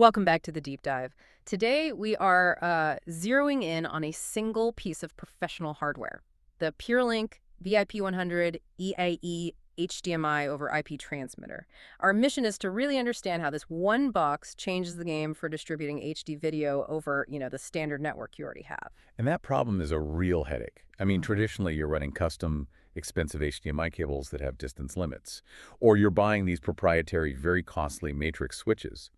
Welcome back to the deep dive. Today we are zeroing in on a single piece of professional hardware, the PureLink VIP-100 II-E HDMI over IP transmitter. Our mission is to really understand how this one box changes the game for distributing HD video over, the standard network you already have. And that problem is a real headache. Traditionally, you're running custom, expensive HDMI cables that have distance limits, or you're buying these proprietary, very costly matrix switches.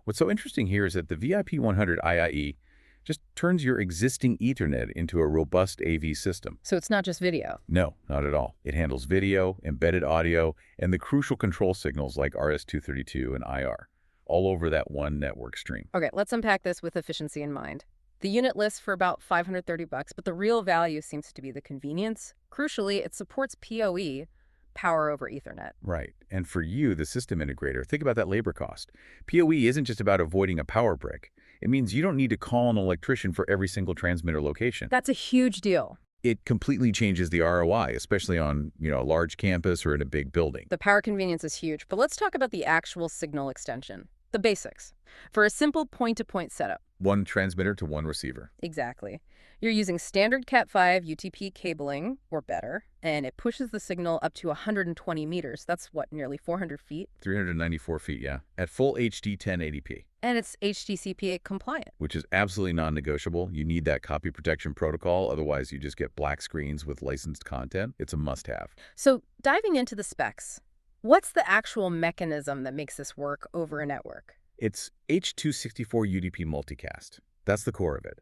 What's so interesting here is that the VIP-100 II just turns your existing Ethernet into a robust AV system. So it's not just video. No, not at all. It handles video, embedded audio, and the crucial control signals like RS-232 and IR, all over that one network stream. Okay, let's unpack this with efficiency in mind. The unit lists for about $530, but the real value seems to be the convenience. Crucially, it supports PoE, power over Ethernet. Right. And for you, the system integrator, think about that labor cost. PoE isn't just about avoiding a power brick. It means you don't need to call an electrician for every single transmitter location. That's a huge deal. It completely changes the ROI, especially on, a large campus or in a big building. The power convenience is huge, but let's talk about the actual signal extension. The basics. For a simple point-to-point setup. One transmitter to one receiver. Exactly. You're using standard Cat5 UTP cabling, or better, and it pushes the signal up to 120 meters. That's what, nearly 400 feet? 394 feet, yeah. At full HD 1080p. And it's HDCP compliant. Which is absolutely non-negotiable. You need that copy protection protocol, otherwise you just get black screens with licensed content. It's a must-have. So, diving into the specs, what's the actual mechanism that makes this work over a network? It's H.264 UDP multicast. That's the core of it.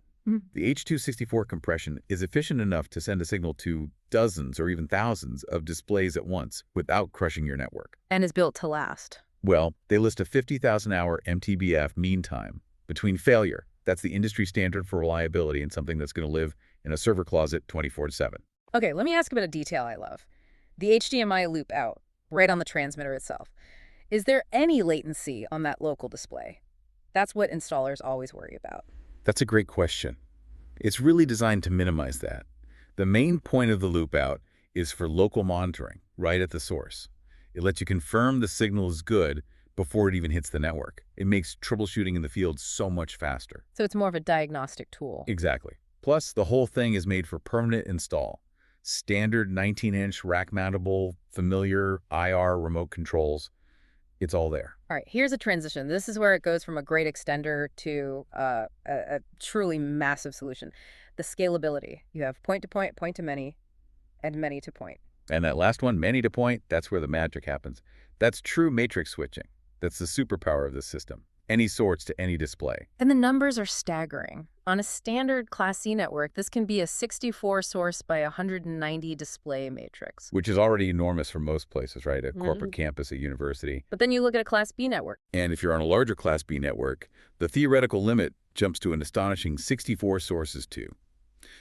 The H.264 compression is efficient enough to send a signal to dozens or even thousands of displays at once without crushing your network. And is built to last. Well, they list a 50,000-hour MTBF mean time between failure. That's the industry standard for reliability and something that's going to live in a server closet 24/7. Okay, let me ask about a detail I love. The HDMI loop out, right on the transmitter itself. Is there any latency on that local display? That's what installers always worry about. That's a great question. It's really designed to minimize that. The main point of the loop out is for local monitoring, right at the source. It lets you confirm the signal is good before it even hits the network. It makes troubleshooting in the field so much faster. So it's more of a diagnostic tool. Exactly. Plus, the whole thing is made for permanent install. Standard 19-inch rack-mountable, familiar IR remote controls. It's all there. All right, here's a transition. This is where it goes from a great extender to a truly massive solution. The scalability. You have point-to-point, point-to-many, and many-to-point. And that last one, many-to-point, that's where the magic happens. That's true matrix switching. That's the superpower of this system. Any sorts to any display. And the numbers are staggering. On a standard Class C network, this can be a 64 source by 190 display matrix. Which is already enormous for most places, right? A corporate campus, a university. But then you look at a Class B network. And if you're on a larger Class B network, the theoretical limit jumps to an astonishing 64 sources to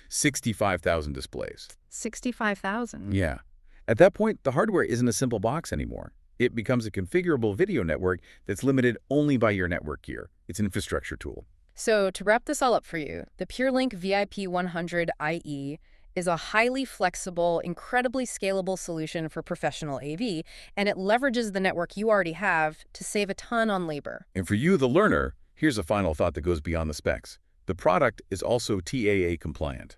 65,000 displays. 65,000? Yeah. At that point, the hardware isn't a simple box anymore. It becomes a configurable video network that's limited only by your network gear. It's an infrastructure tool. So to wrap this all up for you, the PureLink VIP-100 II is a highly flexible, incredibly scalable solution for professional AV, and it leverages the network you already have to save a ton on labor. And for you, the learner, here's a final thought that goes beyond the specs. The product is also TAA compliant.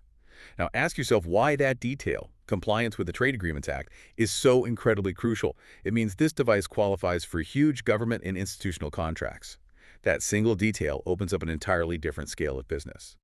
Now ask yourself why that detail, compliance with the Trade Agreements Act, is so incredibly crucial. It means this device qualifies for huge government and institutional contracts. That single detail opens up an entirely different scale of business.